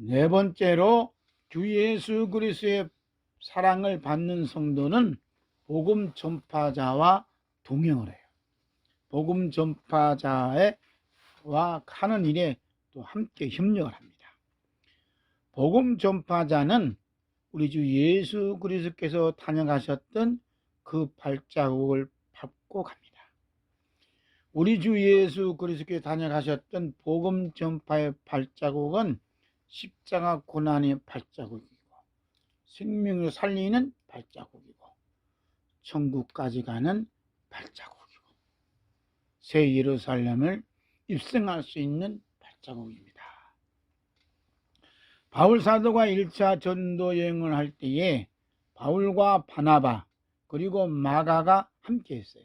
네 번째로 주 예수 그리스도의 사랑을 받는 성도는 복음 전파자와 동행을 해요. 복음 전파자와 하는 일에 또 함께 협력을 합니다. 복음 전파자는 우리 주 예수 그리스도께서 다녀가셨던 그 발자국을 밟고 갑니다. 우리 주 예수 그리스도께서 다녀가셨던 복음 전파의 발자국은 십자가 고난의 발자국이고 생명을 살리는 발자국이고 천국까지 가는 발자국이고 새 예루살렘을 입성할 수 있는 발자국입니다. 바울 사도가 1차 전도 여행을 할 때에 바울과 바나바 그리고 마가가 함께 했어요.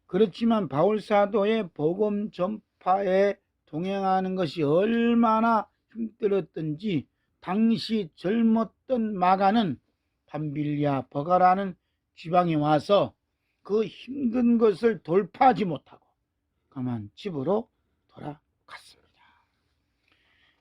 그렇지만 바울 사도의 복음 전파에 동행하는 것이 얼마나 힘들었던지 당시 젊었던 마가는 밤빌리아 버가라는 지방에 와서 그 힘든 것을 돌파하지 못하고 그만 집으로 돌아갔습니다.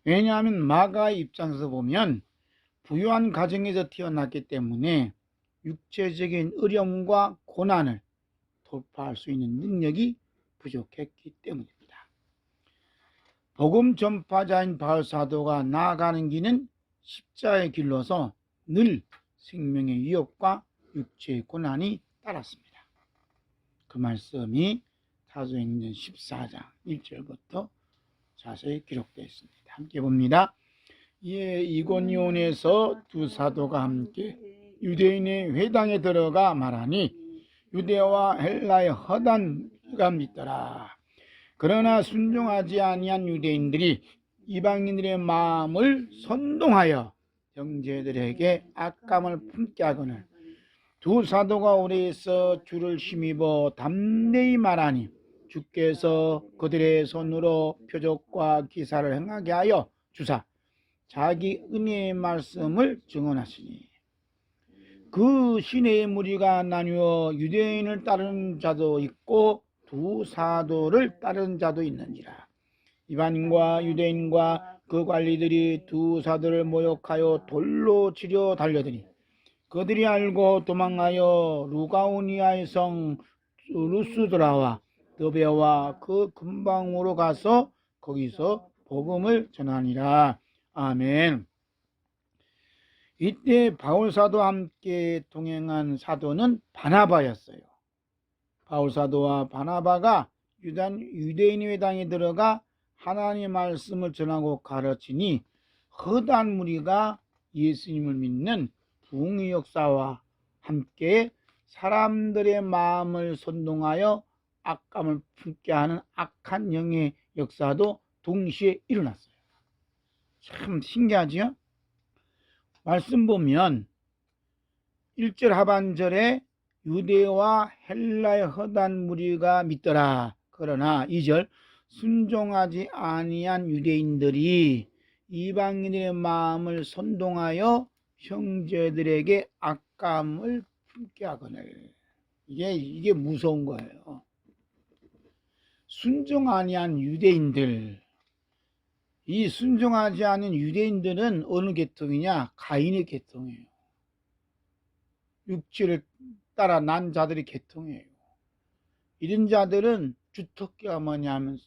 왜냐하면 마가의 입장에서 보면 부유한 가정에서 태어났기 때문에 육체적인 어려움과 고난을 돌파할 수 있는 능력이 부족했기 때문입니다. 복음 전파자인 바울 사도가 나아가는 길은 십자의 길로서 늘 생명의 위협과 육체의 고난이 따랐습니다. 그 말씀이 사도행전 14장 1절부터 자세히 기록되어 있습니다. 함께 봅니다. 이에 이고니온에서 두 사도가 함께 유대인의 회당에 들어가 말하니 유대와 헬라의 허단가 믿더라. 그러나 순종하지 아니한 유대인들이 이방인들의 마음을 선동하여 형제들에게 악감을 품게 하거늘 두 사도가 오래에서 주를 힘입어 담대히 말하니 주께서 그들의 손으로 표적과 기사를 행하게 하여 주사 자기 은혜의 말씀을 증언하시니 그 시내의 무리가 나뉘어 유대인을 따르는 자도 있고 두 사도를 따르는 자도 있는지라. 이방인과 유대인과 그 관리들이 두 사도를 모욕하여 돌로 치려 달려드니 그들이 알고 도망하여 루가오니아의 성 루스드라와 더베와 그 근방으로 가서 거기서 복음을 전하니라. 아멘. 이때 바울사도와 함께 동행한 사도는 바나바였어요. 바울사도와 바나바가 유대인 회당에 들어가 하나님의 말씀을 전하고 가르치니 허다한 무리가 예수님을 믿는 부흥의 역사와 함께 사람들의 마음을 선동하여 악감을 품게 하는 악한 영의 역사도 동시에 일어났어요. 참 신기하지요? 말씀 보면 1절 하반절에 유대와 헬라의 허다한 무리가 믿더라. 그러나 2절 순종하지 아니한 유대인들이 이방인의 마음을 선동하여 형제들에게 악감을 품게 하거늘. 이게 무서운 거예요. 순종 아니한 유대인들, 이 순종하지 않은 유대인들은 어느 계통이냐? 가인의 계통이에요. 육체를 따라 난 자들의 계통이에요. 이런 자들은 주특기가 뭐냐면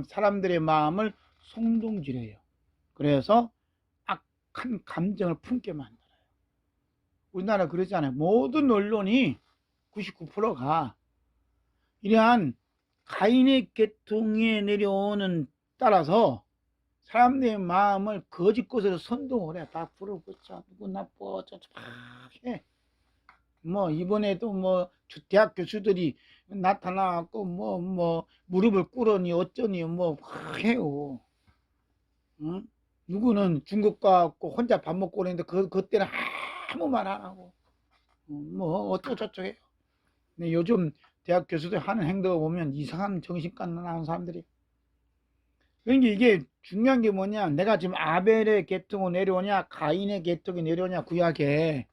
사람들의 마음을 송동질해요. 그래서 악한 감정을 품게 만들어요. 우리나라 그러잖아요. 모든 언론이 99%가 이러한 가인의 계통에 내려오는 따라서 사람들의 마음을 거짓 것으로 선동을 해. 다 부러붙여, 누구 나빠, 어쩌고 막 해. 이번에도 대학 교수들이 나타나갖고 무릎을 꿇으니 어쩌니 해요. 응? 누구는 중국 가갖고 혼자 밥 먹고 그랬는데 그때는 아무 말 안 하고 어쩌고저쩌고 해요. 근데 요즘 대학 교수들 하는 행동을 보면 이상한 정신과 나는 사람들이. 그러니까 이게 중요한 게 뭐냐, 내가 지금 아벨의 계통으로 내려오냐 가인의 계통이 내려오냐 구약에,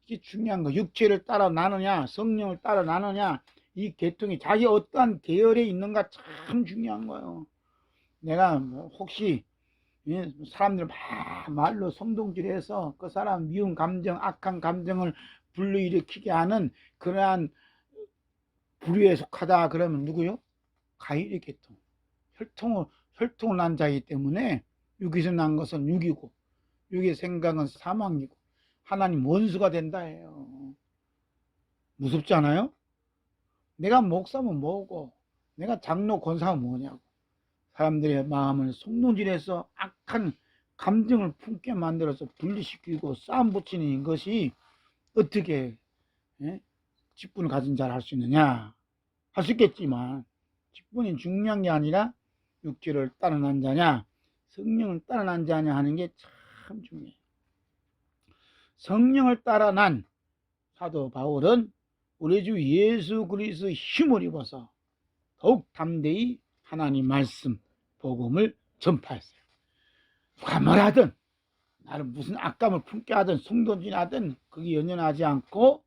이게 중요한 거. 육체를 따라 나느냐 성령을 따라 나느냐, 이 계통이 자기 어떠한 계열에 있는가 참 중요한 거예요. 내가 혹시 예, 사람들 말로 성동질해서 그 사람 미운 감정, 악한 감정을 불러일으키게 하는 그러한 부류에 속하다 그러면 누구요? 가인의 계통. 혈통을 난 자이기 때문에 육에서 난 것은 육이고 육의 생각은 사망이고 하나님 원수가 된다 해요. 무섭지 않아요? 내가 목사면 뭐고 내가 장로 권사면 뭐냐고. 사람들의 마음을 속노질해서 악한 감정을 품게 만들어서 분리시키고 싸움 붙이는 것이 어떻게 직분을 가진 자를 할 수 있느냐. 할 수 있겠지만 직분이 중요한 게 아니라 육체를 따라 난 자냐 성령을 따라 난 자냐 하는 게 참 중요해요. 성령을 따라 난 사도 바울은 우리 주 예수 그리스도의 힘을 입어서 더욱 담대히 하나님 말씀 복음을 전파했어요. 누가 뭐라든 나를 무슨 악감을 품게 하든 송도진하든 거기 연연하지 않고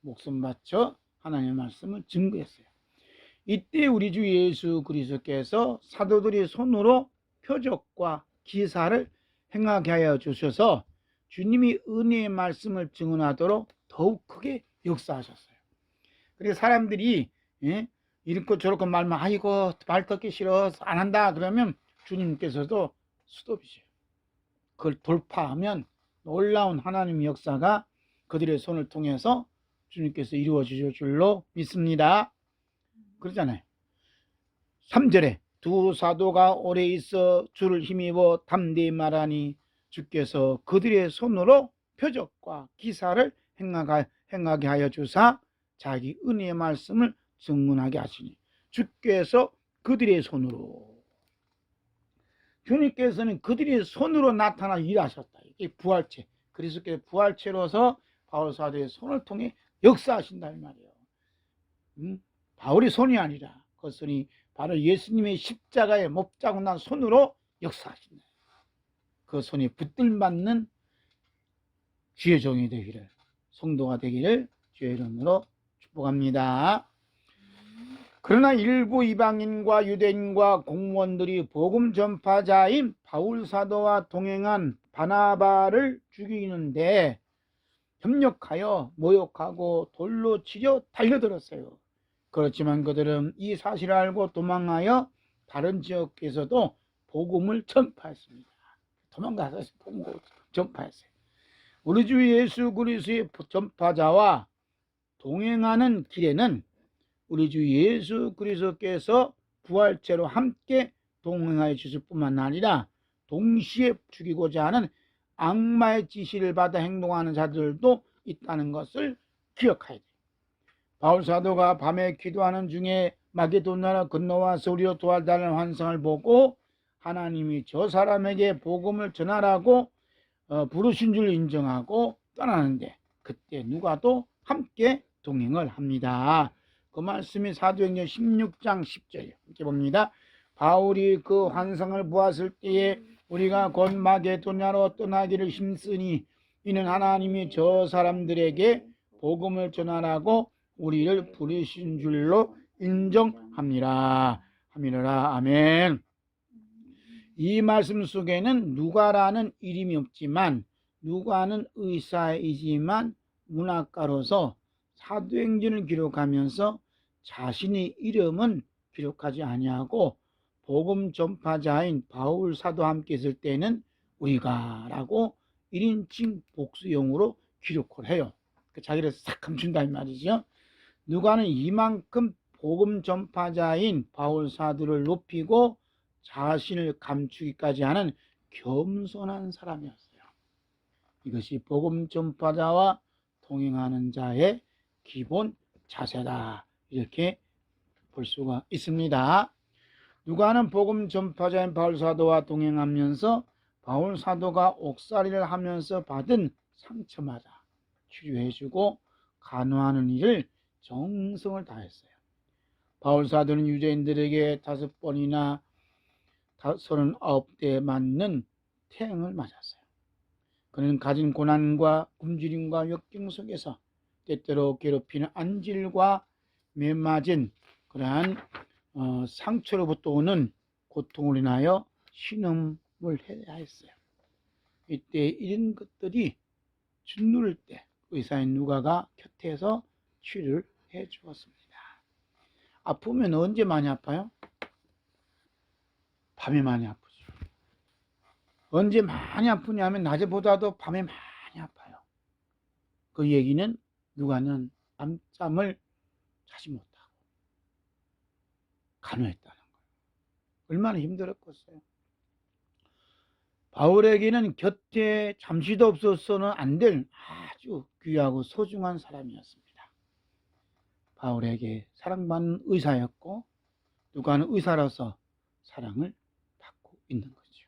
목숨 바쳐 하나님의 말씀을 증거했어요. 이때 우리 주 예수 그리스도께서 사도들의 손으로 표적과 기사를 행하게 하여 주셔서 주님이 은혜의 말씀을 증언하도록 더욱 크게 역사하셨어요. 그래서 사람들이 이렇고 저렇고 말만 아이고 말 듣기 싫어 안 한다 그러면 주님께서도 스톱이죠. 그걸 돌파하면 놀라운 하나님의 역사가 그들의 손을 통해서 주님께서 이루어 주실 줄로 믿습니다. 그러잖아요. 3절에 두 사도가 오래 있어 주를 힘입어 담대히 말하니 주께서 그들의 손으로 표적과 기사를 행하게 하여 주사 자기 은혜의 말씀을 증언하게 하시니 주께서 그들의 손으로 주님께서는 그들의 손으로 나타나 일하셨다. 이게 부활체. 그리스도께서 부활체로서 바울 사도의 손을 통해 역사하신다 이 말이에요. 바울의 손이 아니라 그 손이 바로 예수님의 십자가에 못 자고 난 손으로 역사하신다. 그 손이 붙들맞는 주의 종이 되기를 성도가 되기를 주의 이름으로 축복합니다. 그러나 일부 이방인과 유대인과 공무원들이 복음 전파자인 바울 사도와 동행한 바나바를 죽이는데 협력하여 모욕하고 돌로 치려 달려들었어요. 그렇지만 그들은 이 사실을 알고 도망하여 다른 지역에서도 복음을 전파했습니다. 도망가서 복음을 전파했어요. 우리 주 예수 그리스도의 전파자와 동행하는 길에는 우리 주 예수 그리스도께서 부활체로 함께 동행하여 주실 뿐만 아니라 동시에 죽이고자 하는 악마의 지시를 받아 행동하는 자들도 있다는 것을 기억해야 돼요. 바울 사도가 밤에 기도하는 중에 마게도냐로 건너와서 우리로 도와달라는 환상을 보고 하나님이 저 사람에게 복음을 전하라고 부르신 줄 인정하고 떠나는데 그때 누가도 함께 동행을 합니다. 그 말씀이 사도행전 16장 10절이에요. 이렇게 봅니다. 바울이 그 환상을 보았을 때에 우리가 곧 마게도냐로 떠나기를 힘쓰니 이는 하나님이 저 사람들에게 복음을 전하라고 우리를 부르신 줄로 인정합니다. 하미노라. 아멘. 이 말씀 속에는 누가라는 이름이 없지만 누가는 의사이지만 문학가로서 사도행전을 기록하면서 자신의 이름은 기록하지 아니하고 복음 전파자인 바울 사도와 함께 있을 때는 우리가 라고 1인칭 복수용으로 기록을 해요. 자기를 싹 감춘다 이 말이죠. 누가는 이만큼 복음 전파자인 바울 사도를 높이고 자신을 감추기까지 하는 겸손한 사람이었어요. 이것이 복음 전파자와 동행하는 자의 기본 자세다. 이렇게 볼 수가 있습니다. 누가는 복음 전파자인 바울 사도와 동행하면서 바울 사도가 옥살이를 하면서 받은 상처마다 치료해주고 간호하는 일을 정성을 다했어요. 바울 사도는 유대인들에게 5번이나 39대 맞는 태형을 맞았어요. 그는 가진 고난과 굶주림과 역경 속에서 때때로 괴롭히는 안질과 매맞은 그러한 상처로부터 오는 고통을 인하여 신음, 해야 했어요. 이때 이런 것들이 짓누를 때 의사인 누가가 곁에서 치료를 해 주었습니다. 아프면 언제 많이 아파요? 밤에 많이 아프죠. 언제 많이 아프냐면 낮에보다도 밤에 많이 아파요. 그 얘기는 누가는 밤잠을 자지 못하고 간호했다는 거예요. 얼마나 힘들었겠어요. 바울에게는 곁에 잠시도 없어서는 안 될 아주 귀하고 소중한 사람이었습니다. 바울에게 사랑받는 의사였고 누가는 의사로서 사랑을 받고 있는 거죠.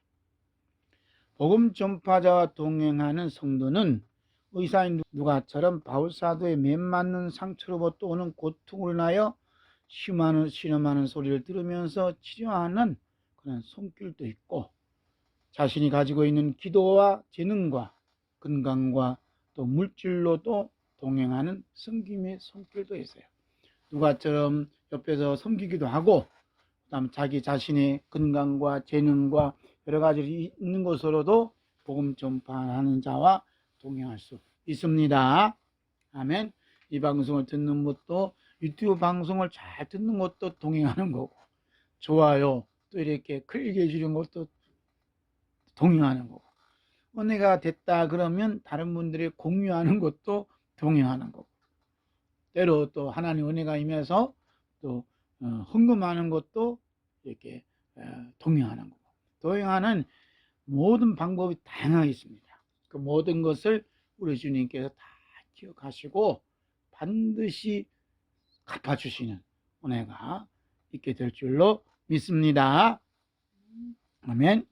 복음 전파자와 동행하는 성도는 의사인 누가처럼 바울 사도의 매 맞는 상처로부터 오는 고통을 인하여 실험하는 소리를 들으면서 치료하는 그런 손길도 있고 자신이 가지고 있는 기도와 재능과 건강과 또 물질로도 동행하는 섬김의 손길도 있어요. 누가처럼 옆에서 섬기기도 하고 그다음 자기 자신의 건강과 재능과 여러 가지 있는 것으로도 복음 전파하는 자와 동행할 수 있습니다. 아멘. 이 방송을 듣는 것도 유튜브 방송을 잘 듣는 것도 동행하는 거고 좋아요 또 이렇게 클릭해 주는 것도 동행하는 거고 은혜가 됐다 그러면 다른 분들이 공유하는 것도 동행하는 거고 때로 또 하나님 은혜가 임해서 또 헌금하는 것도 이렇게 동행하는 거고 동행하는 모든 방법이 다양하게 있습니다. 그 모든 것을 우리 주님께서 다 기억하시고 반드시 갚아주시는 은혜가 있게 될 줄로 믿습니다. 아멘.